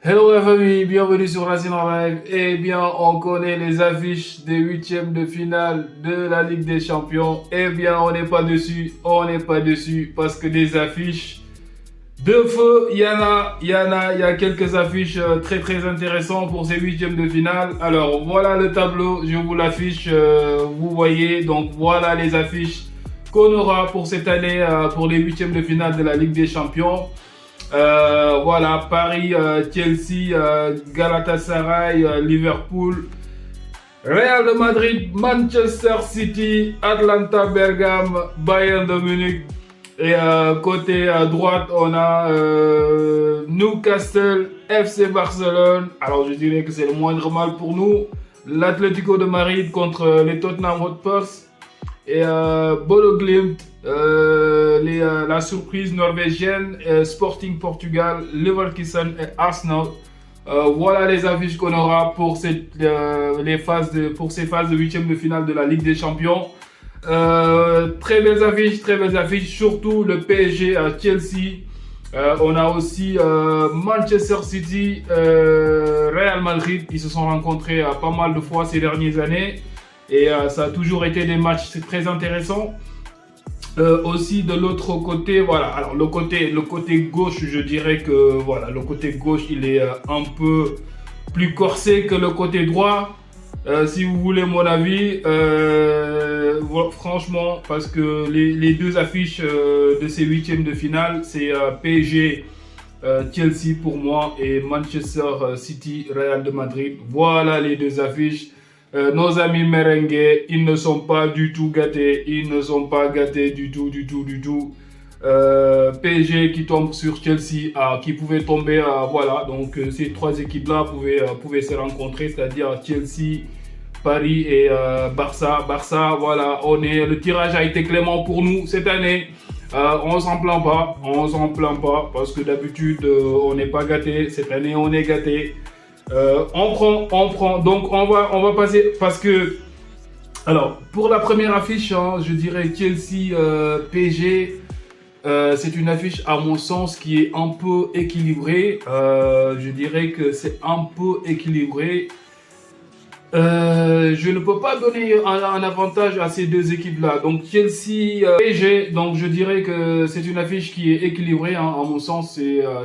Hello la famille, bienvenue sur Racine en Live. Eh bien, on connaît les affiches des huitièmes de finale de la Ligue des Champions. Eh bien, on n'est pas dessus parce que des affiches de feu, il y a quelques affiches très intéressantes pour ces huitièmes de finale. Alors voilà le tableau, je vous l'affiche, vous voyez. Donc voilà les affiches qu'on aura pour cette année pour les huitièmes de finale de la Ligue des Champions. Voilà, Paris, Chelsea, Galatasaray, Liverpool, Real de Madrid, Manchester City, Atlanta, Bergame, Bayern de Munich. Et côté à droite, on a Newcastle, FC Barcelone. Alors je dirais que c'est le moindre mal pour nous. L'Atlético de Madrid contre les Tottenham Hotspurs. Et Bodo Glimt, la surprise norvégienne, Sporting Portugal, Leverkusen et Arsenal. Voilà les affiches qu'on aura pour, pour ces phases de huitième de finale de la Ligue des Champions. Très belles affiches, surtout le PSG à Chelsea. On a aussi Manchester City, Real Madrid, qui se sont rencontrés pas mal de fois ces dernières années. Et ça a toujours été des matchs très intéressants. Aussi de l'autre côté, voilà. Alors le côté gauche, je dirais que voilà, le côté gauche, il est un peu plus corsé que le côté droit. Si vous voulez mon avis, franchement, parce que les deux affiches de ces huitièmes de finale, c'est PSG, Chelsea pour moi et Manchester City, Real de Madrid. Voilà les deux affiches. Nos amis merengues, ils ne sont pas du tout gâtés. Ils ne sont pas gâtés du tout. PSG qui tombe sur Chelsea, qui pouvait tomber, voilà. Donc ces trois équipes-là pouvaient se rencontrer, c'est-à-dire Chelsea, Paris et Barça. Barça, voilà, le tirage a été clément pour nous cette année. On s'en plaint pas, parce que d'habitude on n'est pas gâté. Cette année on est gâté. On prend. Donc on va passer parce que, alors pour la première affiche, je dirais Chelsea PSG. C'est une affiche à mon sens qui est un peu équilibrée. Je dirais que c'est un peu équilibré. Je ne peux pas donner un avantage à ces deux équipes-là. Donc Chelsea, PSG, donc je dirais que c'est une affiche qui est équilibrée. À mon sens,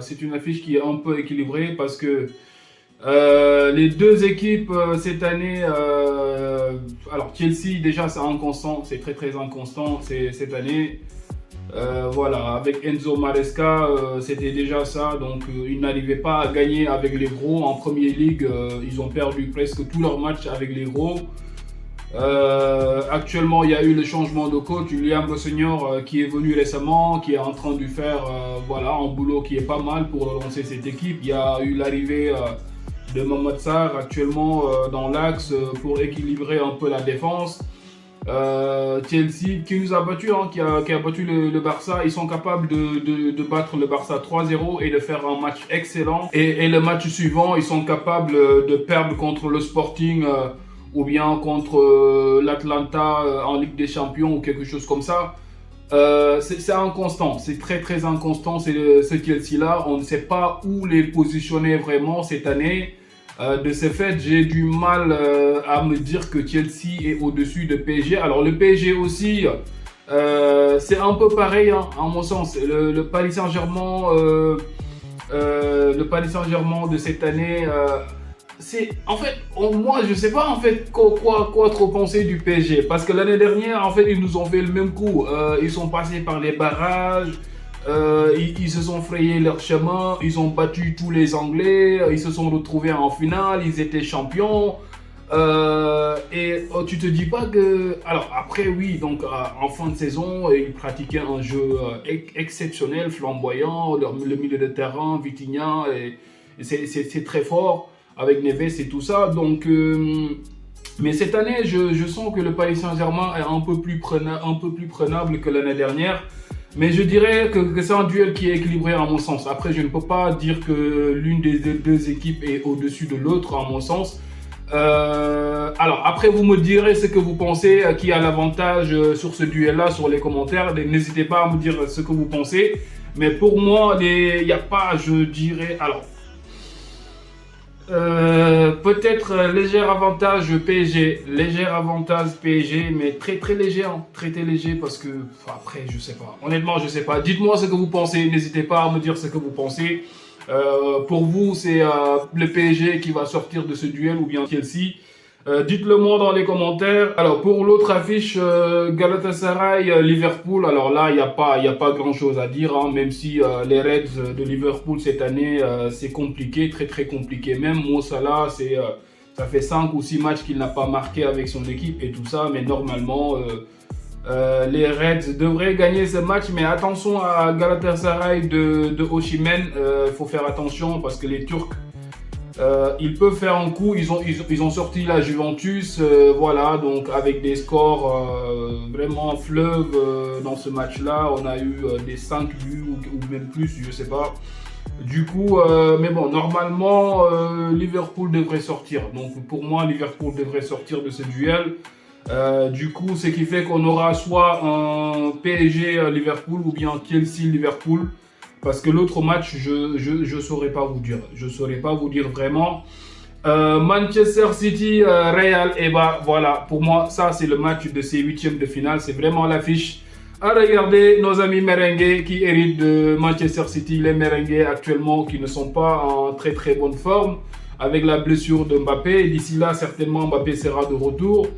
c'est une affiche qui est un peu équilibrée parce que les deux équipes cette année, alors Chelsea déjà c'est inconstant, c'est très inconstant cette année. Voilà, avec Enzo Maresca, c'était déjà ça, donc ils n'arrivaient pas à gagner avec les gros en Premier League. Ils ont perdu presque tous leurs matchs avec les gros. Actuellement, il y a eu le changement de coach, William Rossignol qui est venu récemment, qui est en train de faire voilà, un boulot qui est pas mal pour relancer cette équipe. Il y a eu l'arrivée de Mohamed Sarr actuellement dans l'axe pour équilibrer un peu la défense. Chelsea qui nous a battu, qui a battu le Barça. Ils sont capables de battre le Barça 3-0 et de faire un match excellent. Et le match suivant, ils sont capables de perdre contre le Sporting ou bien contre l'Atlanta en Ligue des Champions ou quelque chose comme ça. C'est inconstant, c'est très inconstant ce Chelsea-là. On ne sait pas où les positionner vraiment cette année. De ce fait, j'ai du mal à me dire que Chelsea est au-dessus de PSG. Alors le PSG aussi, c'est un peu pareil, à mon sens. Le Paris Saint-Germain, de cette année, c'est en fait, moi je sais pas en fait quoi trop penser du PSG, parce que l'année dernière en fait ils nous ont fait le même coup. Ils sont passés par les barrages. Ils se sont frayés leur chemin, ils ont battu tous les Anglais, ils se sont retrouvés en finale, ils étaient champions. Tu te dis pas que... Alors après oui, donc en fin de saison, ils pratiquaient un jeu exceptionnel, flamboyant, le milieu de terrain, Vitinha, et c'est très fort avec Neves et tout ça. Donc... mais cette année, je sens que le Paris Saint-Germain est un peu plus prenable que l'année dernière. Mais je dirais que c'est un duel qui est équilibré à mon sens. Après, je ne peux pas dire que l'une des deux équipes est au-dessus de l'autre à mon sens. Alors, après, vous me direz ce que vous pensez, qui a l'avantage sur ce duel-là, sur les commentaires. N'hésitez pas à me dire ce que vous pensez. Mais pour moi, il n'y a pas, je dirais... Alors, Peut-être léger avantage PSG, mais très très léger, hein, très très léger parce que après je sais pas. Honnêtement, je sais pas. Dites-moi ce que vous pensez. N'hésitez pas à me dire ce que vous pensez. Pour vous, c'est le PSG qui va sortir de ce duel ou bien Chelsea. Dites-le moi dans les commentaires. Alors pour l'autre affiche, Galatasaray-Liverpool, alors là, il y a pas grand-chose à dire, hein, même si les Reds de Liverpool cette année, c'est compliqué, très très compliqué. Même Mo Salah, ça fait 5 ou 6 matchs qu'il n'a pas marqué avec son équipe et tout ça, mais normalement, les Reds devraient gagner ce match, mais attention à Galatasaray de Osimhen, faut faire attention parce que les Turcs, ils peuvent faire un coup, ils ont sorti la Juventus, voilà, donc avec des scores vraiment fleuves dans ce match-là. On a eu des 5 buts ou même plus, je sais pas. Du coup, mais bon, normalement, Liverpool devrait sortir. Donc pour moi, Liverpool devrait sortir de ce duel. Du coup, ce qui fait qu'on aura soit un PSG Liverpool ou bien Chelsea Liverpool. Parce que l'autre match, je saurais pas vous dire. Je saurais pas vous dire vraiment. Manchester City, Real, et bah voilà, pour moi, ça c'est le match de ces huitièmes de finale. C'est vraiment l'affiche à regarder. Nos amis merengues qui héritent de Manchester City, les merengues actuellement qui ne sont pas en très très bonne forme avec la blessure de Mbappé. D'ici là, certainement Mbappé sera de retour.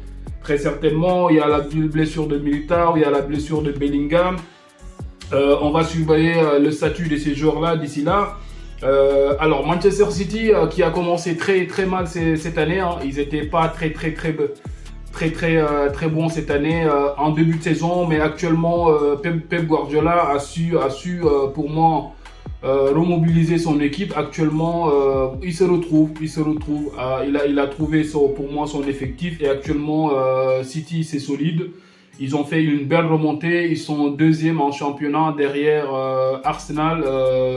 Très certainement, il y a la blessure de Militao, il y a la blessure de Bellingham. On va surveiller le statut de ces joueurs-là d'ici là. Alors Manchester City qui a commencé très très mal cette année, hein. Ils n'étaient pas très bons cette année en début de saison, mais actuellement Pep Guardiola a su pour moi remobiliser son équipe. Actuellement il se retrouve, il a trouvé pour moi son effectif et actuellement City c'est solide. Ils ont fait une belle remontée, ils sont deuxième en championnat derrière Arsenal.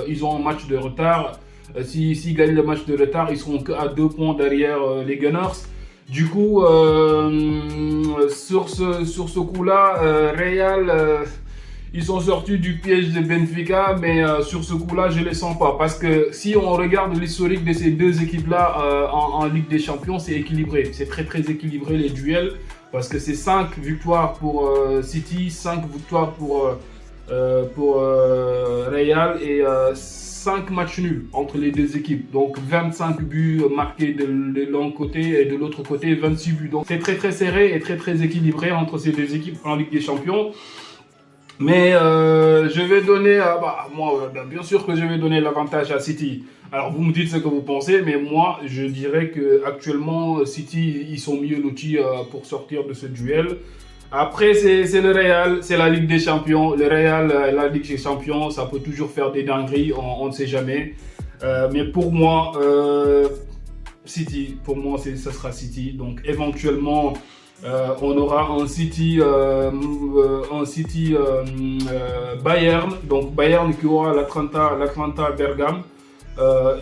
Ils ont un match de retard. S'ils gagnent le match de retard, ils seront qu'à 2 points derrière les Gunners. Du coup, sur ce coup-là, Real, ils sont sortis du piège de Benfica, mais sur ce coup-là, je ne les sens pas. Parce que si on regarde l'historique de ces deux équipes-là en Ligue des Champions, c'est équilibré. C'est très très équilibré les duels. Parce que c'est 5 victoires pour City, 5 victoires pour Real et 5 matchs nuls entre les deux équipes. Donc 25 buts marqués de l'un côté et de l'autre côté 26 buts. Donc c'est très très serré et très très équilibré entre ces deux équipes en Ligue des Champions. Mais je vais donner, bien sûr que je vais donner l'avantage à City. Alors vous me dites ce que vous pensez, mais moi je dirais que actuellement City ils sont mieux lotis pour sortir de ce duel. Après c'est le Real, c'est la Ligue des Champions. Le Real, la Ligue des Champions, ça peut toujours faire des dingueries, on ne sait jamais. Mais pour moi, City, ça sera City. Donc éventuellement. On aura un City Bayern, donc Bayern qui aura l'Atlanta Bergame.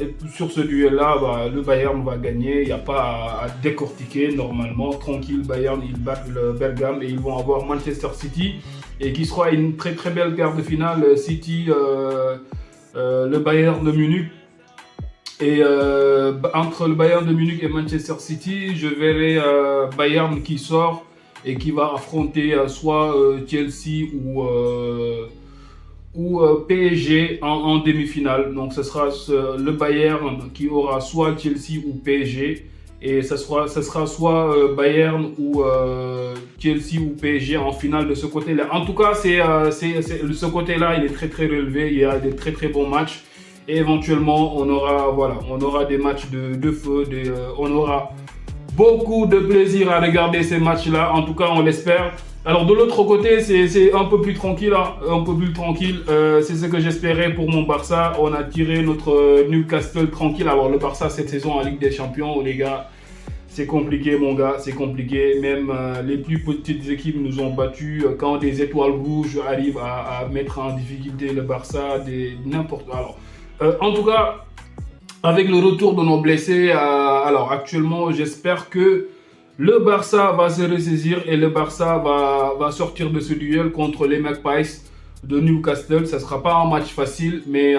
Et sur ce duel-là, le Bayern va gagner, il n'y a pas à décortiquer normalement. Tranquille, Bayern, ils battent le Bergame et ils vont avoir Manchester City et qui sera une très très belle quart de finale City, le Bayern de Munich. Et entre le Bayern de Munich et Manchester City, je verrai Bayern qui sort et qui va affronter soit Chelsea ou PSG en demi-finale. Donc ce sera le Bayern qui aura soit Chelsea ou PSG. Et ce sera soit Bayern ou Chelsea ou PSG en finale de ce côté-là. En tout cas, ce côté-là, il est très très relevé. Il y a des très très bons matchs. Et éventuellement, on aura des matchs de feu, on aura beaucoup de plaisir à regarder ces matchs-là. En tout cas, on l'espère. Alors de l'autre côté, c'est un peu plus tranquille, hein, un peu plus tranquille. C'est ce que j'espérais pour mon Barça. On a tiré notre Newcastle tranquille. Alors le Barça cette saison en Ligue des Champions, les gars, c'est compliqué, mon gars, c'est compliqué. Même les plus petites équipes nous ont battus. Quand des étoiles rouges arrivent à mettre en difficulté le Barça, n'importe quoi. Alors, en tout cas, avec le retour de nos blessés, alors actuellement, j'espère que le Barça va se ressaisir et le Barça va sortir de ce duel contre les Magpies. de Newcastle. Ça ne sera pas un match facile, mais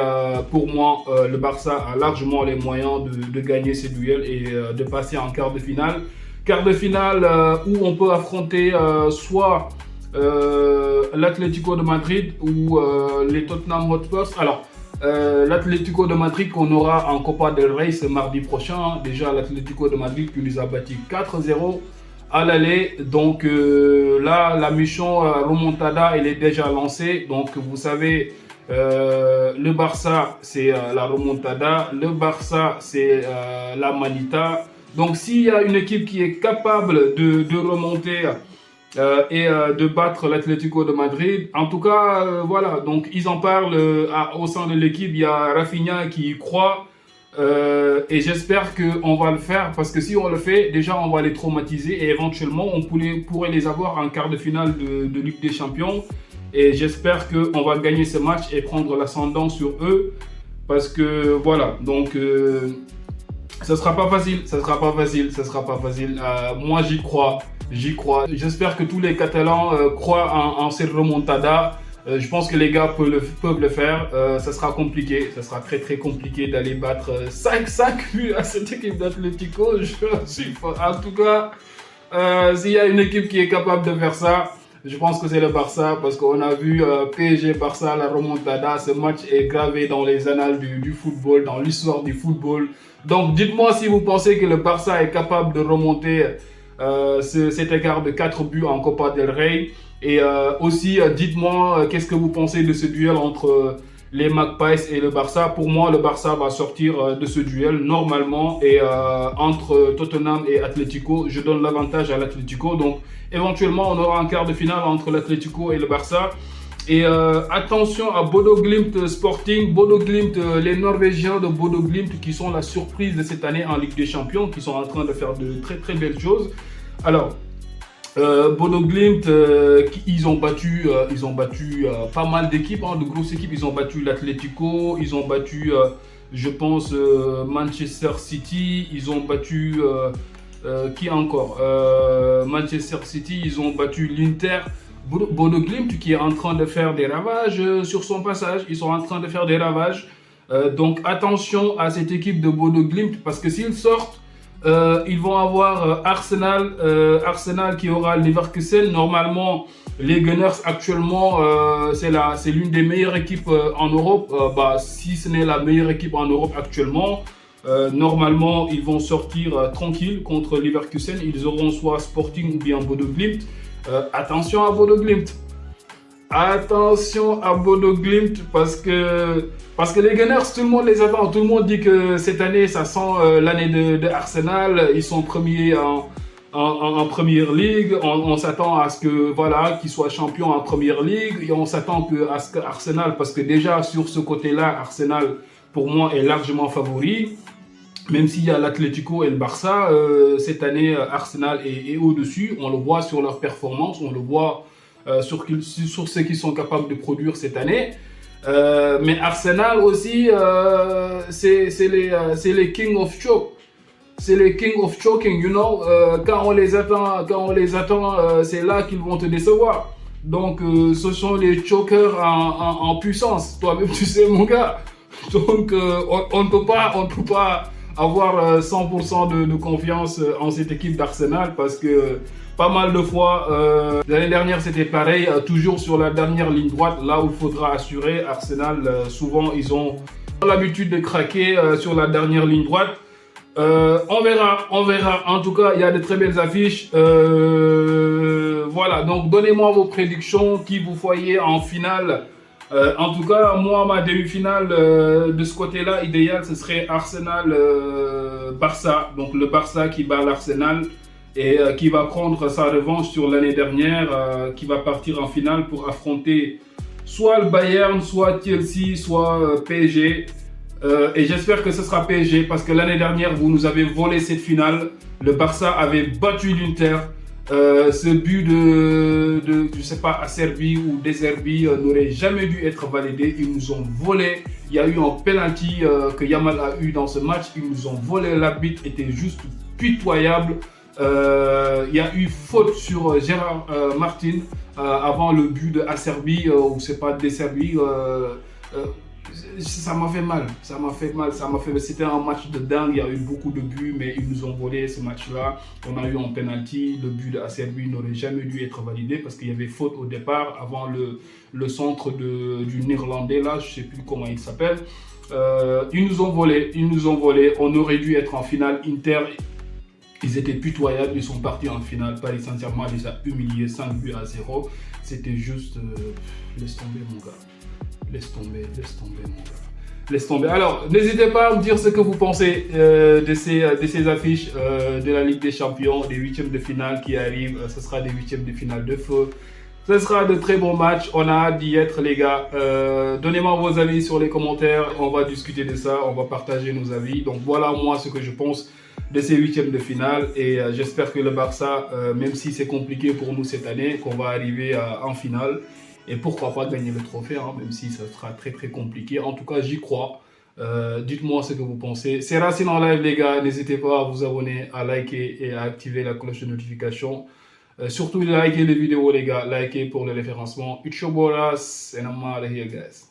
pour moi, le Barça a largement les moyens de gagner ces duels et de passer en quart de finale. Quart de finale où on peut affronter soit l'Atlético de Madrid ou les Tottenham Hotspurs. Alors, l'Atlético de Madrid qu'on aura en Copa del Rey ce mardi prochain. Déjà, l'Atlético de Madrid qui nous a battu 4-0 à l'aller. Donc là, la mission remontada, elle est déjà lancée. Donc vous savez, le Barça, c'est la remontada. Le Barça, c'est la manita. Donc s'il y a une équipe qui est capable de remonter et de battre l'Atlético de Madrid. En tout cas, voilà, donc ils en parlent au sein de l'équipe. Il y a Rafinha qui y croit et j'espère qu'on va le faire parce que si on le fait, déjà on va les traumatiser et éventuellement on pourrait les avoir en quart de finale de Ligue des Champions. Et j'espère qu'on va gagner ce match et prendre l'ascendant sur eux parce que voilà, donc ça sera pas facile, ça sera pas facile, ça sera pas facile. Moi j'y crois. J'y crois. J'espère que tous les Catalans croient en cette remontada. Je pense que les gars peuvent le faire. Ça sera compliqué. Ça sera très très compliqué d'aller battre 5 buts à cette équipe d'Atlético. En tout cas, s'il y a une équipe qui est capable de faire ça, je pense que c'est le Barça. Parce qu'on a vu PSG-Barça, la remontada. Ce match est gravé dans les annales du football, dans l'histoire du football. Donc dites-moi si vous pensez que le Barça est capable de remonter cet écart de 4 buts en Copa del Rey. Et aussi, dites-moi qu'est-ce que vous pensez de ce duel entre les Magpies et le Barça. Pour moi, le Barça va sortir de ce duel normalement. Et entre Tottenham et Atlético, je donne l'avantage à l'Atlético. Donc, éventuellement, on aura un quart de finale entre l'Atlético et le Barça. Et attention à Bodo Glimt Sporting. Bodo Glimt, les Norvégiens de Bodo Glimt qui sont la surprise de cette année en Ligue des Champions, qui sont en train de faire de très très belles choses. Alors, Bodo Glimt, ils ont battu pas mal d'équipes, de grosses équipes. Ils ont battu l'Atlético, ils ont battu, je pense, Manchester City, ils ont battu, qui encore Manchester City, ils ont battu l'Inter. Bodo Glimt qui est en train de faire des ravages sur son passage. Ils sont en train de faire des ravages. Donc attention à cette équipe de Bodo Glimt parce que s'ils sortent, ils vont avoir Arsenal qui aura Leverkusen. Normalement, les Gunners actuellement, c'est l'une des meilleures équipes en Europe. Si ce n'est la meilleure équipe en Europe actuellement, normalement, ils vont sortir tranquilles contre Leverkusen. Ils auront soit Sporting ou bien Bodo Glimt. Attention à Bodo Glimt. Attention à Bodo Glimt parce que les Gunners, tout le monde les attend. Tout le monde dit que cette année, ça sent l'année de Arsenal. Ils sont premiers en Première Ligue. On s'attend à ce que qu'ils soient champions en Première Ligue. Et on s'attend à ce que Arsenal, parce que déjà sur ce côté-là, Arsenal pour moi est largement favori. Même s'il y a l'Atlético et le Barça, cette année, Arsenal est au-dessus. On le voit sur leur performance, on le voit sur ce qu'ils sont capables de produire cette année. Mais Arsenal aussi, c'est les King of Choke. C'est les King of Choking, you know. Quand on les attend, c'est là qu'ils vont te décevoir. Donc, ce sont les chokers en puissance. Toi-même, tu sais, mon gars. Donc, on ne peut pas avoir 100% de confiance en cette équipe d'Arsenal parce que pas mal de fois, l'année dernière c'était pareil, toujours sur la dernière ligne droite, là où il faudra assurer. Arsenal, souvent ils ont l'habitude de craquer sur la dernière ligne droite. On verra. En tout cas, il y a de très belles affiches. Voilà, donc donnez-moi vos prédictions, qui vous voyez en finale. En tout cas, moi, ma demi-finale de ce côté-là, idéal, ce serait Arsenal-Barça. Donc le Barça qui bat l'Arsenal et qui va prendre sa revanche sur l'année dernière, qui va partir en finale pour affronter soit le Bayern, soit Chelsea, soit PSG. Et j'espère que ce sera PSG parce que l'année dernière, vous nous avez volé cette finale. Le Barça avait battu l'Inter. Ce but je sais pas, Acerbi ou Deserbi n'aurait jamais dû être validé. Ils nous ont volé. Il y a eu un penalty que Yamal a eu dans ce match. Ils nous ont volé. L'arbitre était juste pitoyable. Il y a eu faute sur Gérard Martin avant le but de Acerbi, ou c'est pas de Serbie. Ça m'a fait mal, c'était un match de dingue, il y a eu beaucoup de buts, mais ils nous ont volé ce match-là. On a eu un penalty, le but de Acerbi n'aurait jamais dû être validé parce qu'il y avait faute au départ avant le centre du Néerlandais, là, je ne sais plus comment il s'appelle. Ils nous ont volé, on aurait dû être en finale. Inter, ils étaient pitoyables, ils sont partis en finale. Paris Saint-Germain les a humiliés 5 buts à 0. C'était juste, laisse tomber mon gars. Laisse tomber mon gars. Laisse tomber. Alors, n'hésitez pas à me dire ce que vous pensez de ces affiches de la Ligue des Champions, des huitièmes de finale qui arrivent. Ce sera des huitièmes de finale de feu. Ce sera de très bons matchs. On a hâte d'y être, les gars. Donnez-moi vos avis sur les commentaires. On va discuter de ça. On va partager nos avis. Donc, voilà moi ce que je pense de ces huitièmes de finale. Et j'espère que le Barça, même si c'est compliqué pour nous cette année, qu'on va arriver en finale. Et pourquoi pas gagner le trophée, hein, même si ça sera très très compliqué. En tout cas, j'y crois. Dites-moi ce que vous pensez. C'est Racine en live, les gars. N'hésitez pas à vous abonner, à liker et à activer la cloche de notification. Surtout, likez les vidéos, les gars. Likez pour le référencement. It's your boy Ras, and I'm out of here, guys.